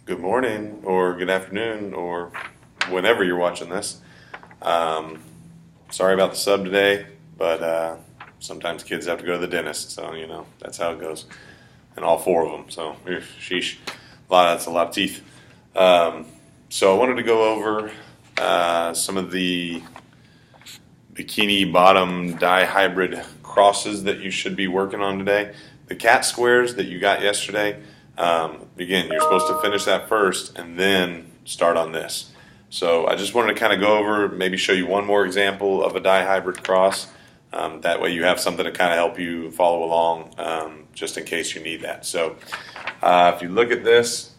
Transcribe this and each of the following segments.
good morning or good afternoon or whenever you're watching this. Sorry about the sub today, but sometimes kids have to go to the dentist, so that's how it goes. And all four of them, so sheesh, that's a lot of teeth. So I wanted to go over some of the bikini bottom dye hybrid crosses that you should be working on today. The cat squares that you got yesterday, again, you're supposed to finish that first and then start on this. So I just wanted to kind of go over, maybe show you one more example of a dye hybrid cross. That way you have something to kind of help you follow along, just in case you need that. So if you look at this,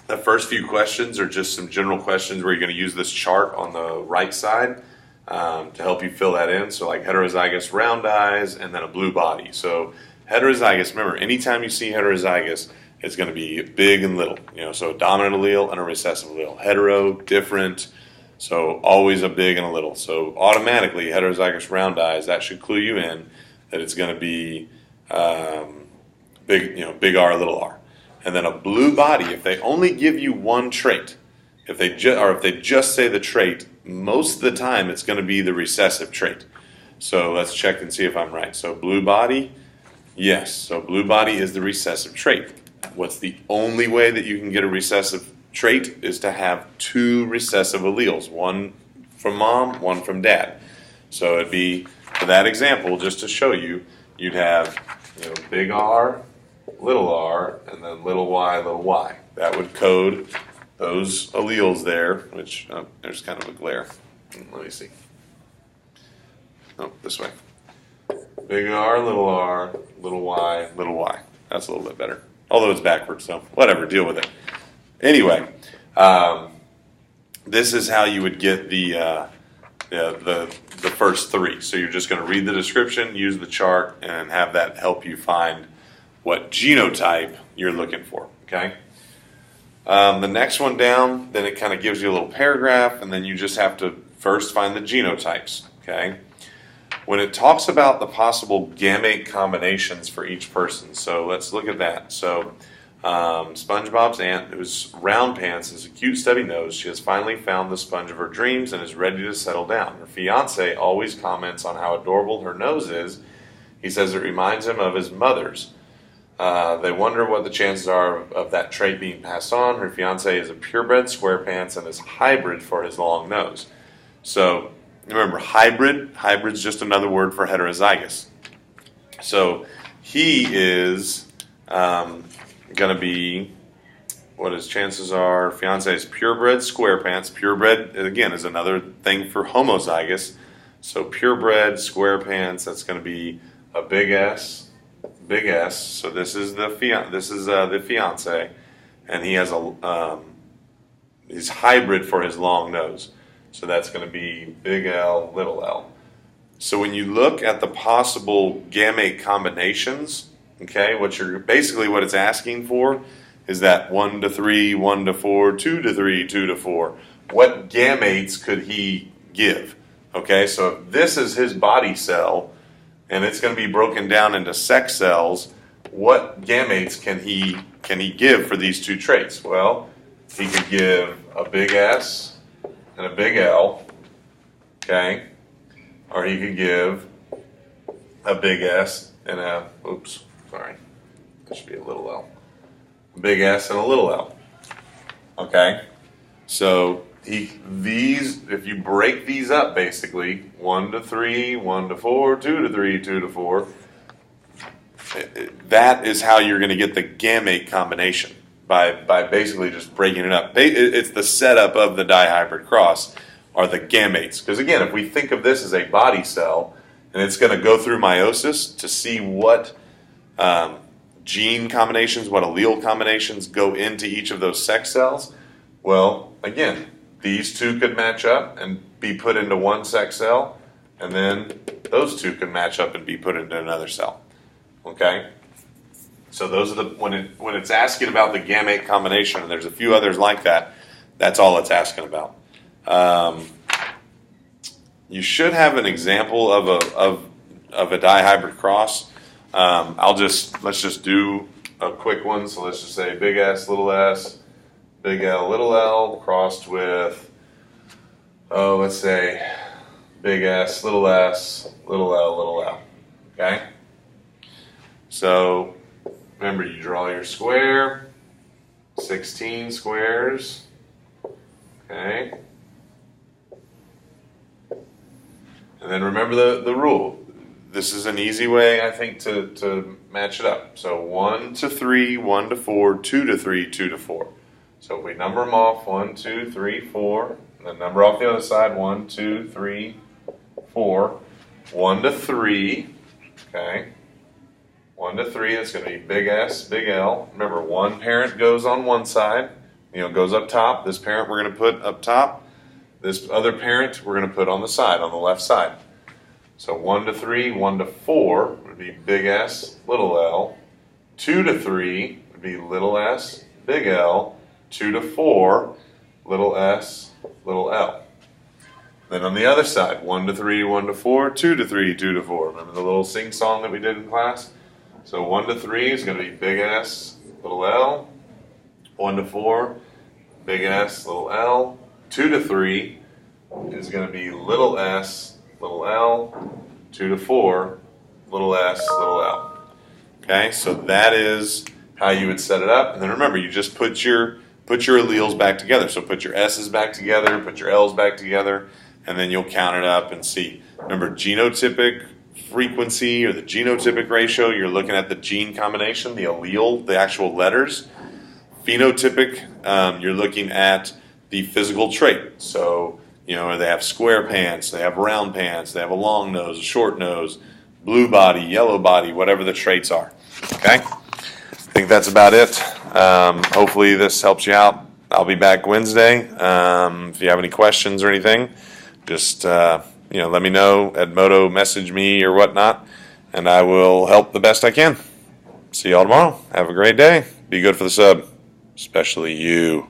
the first few questions are just some general questions where you're going to use this chart on the right side to help you fill that in. So like heterozygous round eyes and then a blue body. So heterozygous, remember, anytime you see heterozygous, it's going to be big and little. So a dominant allele and a recessive allele. Hetero, different, so always a big and a little. So automatically, heterozygous round eyes, that should clue you in that it's going to be big R, little r. And then a blue body, if they only give you one trait, if they just say the trait, most of the time it's going to be the recessive trait. So let's check and see if I'm right. So blue body, yes. So blue body is the recessive trait. What's the only way that you can get a recessive trait is to have two recessive alleles, one from mom, one from dad. So it'd be, for that example, just to show you, you'd have big R, and then little y. That would code those alleles there, which, there's kind of a glare. Let me see. Oh, this way. Big R, little y. That's a little bit better. Although it's backwards, so whatever, deal with it. Anyway, this is how you would get the first three. So you're just going to read the description, use the chart, and have that help you find what genotype you're looking for, okay? The next one down, then it kind of gives you a little paragraph, and then you just have to first find the genotypes, okay? When it talks about the possible gamete combinations for each person, so let's look at that. So SpongeBob's aunt, whose round pants has a cute stubby nose, she has finally found the sponge of her dreams and is ready to settle down. Her fiance always comments on how adorable her nose is. He says it reminds him of his mother's. They wonder what the chances are of that trait being passed on. Her fiance is a purebred square pants and is hybrid for his long nose. So remember, hybrid's just another word for heterozygous. So he is going to be, what his chances are, fiance is purebred square pants. Purebred, again, is another thing for homozygous. So purebred square pants, that's going to be a big S. So this is the fiance, and he has he's hybrid for his long nose. So that's going to be big L, little l. So when you look at the possible gamete combinations, okay, what it's asking for is that 1 to 3, 1 to 4, 2 to 3, 2 to 4. What gametes could he give? Okay, so if this is his body cell, and it's going to be broken down into sex cells, what gametes can he give for these two traits? Well, he could give a big S and a big L, okay? Or he could give a big S and there should be a little l. A big S and a little l, okay? So if you break these up, basically, 1 to 3, 1 to 4, 2 to 3, 2 to 4, that is how you're going to get the gamete combination, by basically just breaking it up. It's the setup of the dihybrid cross are the gametes. Because again, if we think of this as a body cell, and it's going to go through meiosis to see what gene combinations, what allele combinations go into each of those sex cells, well, again, these two could match up and be put into one sex cell, and then those two could match up and be put into another cell. Okay? So those are when it's asking about the gamete combination, and there's a few others like that, that's all it's asking about. You should have an example of a dihybrid cross. Let's just do a quick one. So let's just say big S, little s, big L, little l, crossed with, let's say, big S, little l, little l. Okay? So, remember, you draw your square, 16 squares. Okay? And then remember the rule. This is an easy way, I think, to match it up. So 1 to 3, 1 to 4, 2 to 3, 2 to 4. So if we number them off, 1, 2, 3, 4, and then number off the other side, 1, 2, 3, 4, 1 to 3, okay? 1 to 3, that's going to be big S, big L. Remember, one parent goes on one side, goes up top. This parent we're going to put up top. This other parent we're going to put on the side, on the left side. So 1 to 3, 1 to 4 would be big S, little l. 2 to 3 would be little s, big L. 2 to 4, little s, little l. Then on the other side, 1 to 3, 1 to 4, 2 to 3, 2 to 4. Remember the little sing song that we did in class? So 1 to 3 is going to be big S, little l. 1 to 4, big S, little l. 2 to 3 is going to be little s, little l. 2 to 4, little s, little l. Okay, so that is how you would set it up. And then remember, you just put your alleles back together. So put your s's back together, put your l's back together, and then you'll count it up and see. Remember, genotypic frequency or the genotypic ratio, you're looking at the gene combination, the allele, the actual letters. Phenotypic, you're looking at the physical trait. So, they have square pants, they have round pants, they have a long nose, a short nose, blue body, yellow body, whatever the traits are. Okay? I think that's about it. Hopefully this helps you out. I'll be back Wednesday. If you have any questions or anything, just let me know. Edmodo, message me or whatnot, and I will help the best I can. See y'all tomorrow. Have a great day. Be good for the sub, especially you.